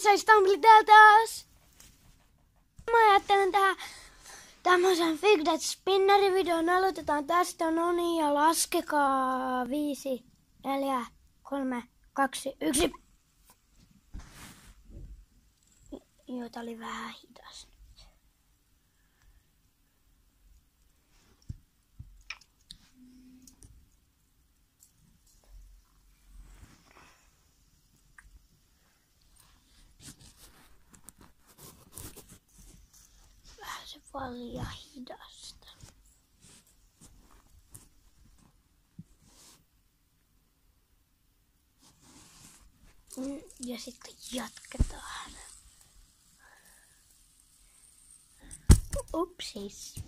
Moi, Stumbli täällä taas! Mä ajattelen tämmösen Fig That Spinner-videon. Aloitetaan tästä, no niin, ja laskekaa 5, 4, 3, 2, 1. Joo, tää oli vähän hidas. Vähän se vaan liian hidasta. Ja sitten jatketaan. Upsis.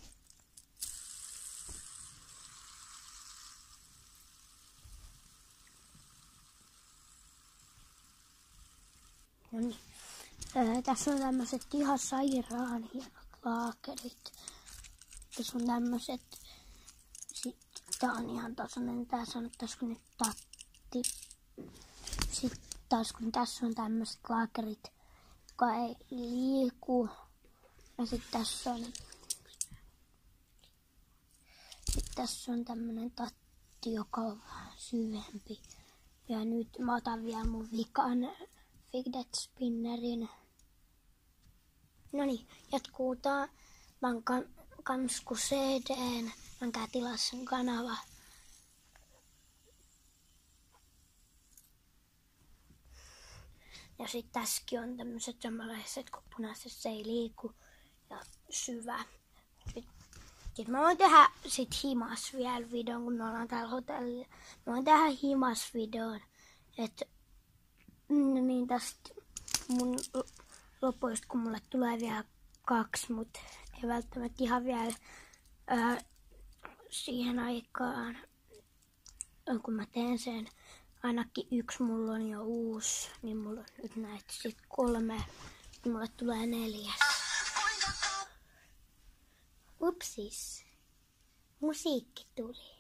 No niin. Tässä on tämmöset ihan sairaan hienot laakerit. Tässä on tämmöset. Sitten tää on ihan tasainen. Tää sanottaisiko nyt tatti. Sitten taas kun tässä on tämmöset laakerit, joka ei liiku. Ja sitten tässä on tämmönen tatti, joka on vähän syvempi. Ja nyt mä otan vielä mun vikan Fig That Spinnerin. Noniin, jatkuu tää. Mä oon kans ku CD:n. Mä tilaa sen kanava. Ja sit tässäkin on tämmöset samanlaiset, kun punaisessa se ei liiku. Ja syvä. Sitten mä voin tehdä sit himas vielä videon, kun me ollaan täällä hotellilla. Mä voin tehdä himas videon. Et niin tästä mun lopuista, kun mulle tulee vielä 2, mut ei välttämättä ihan vielä siihen aikaan, kun mä teen sen. Ainakin 1 mulla on jo uusi, niin mulla on nyt näitä sit 3, niin mulle tulee 4. Upsis. Musiikki tuli.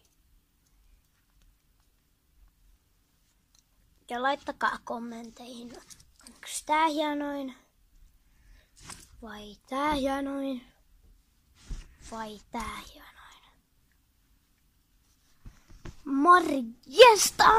Ja laittakaa kommenteihin, onko tää hienoin, vai tää hienoin, vai tää hienoin. Morjesta!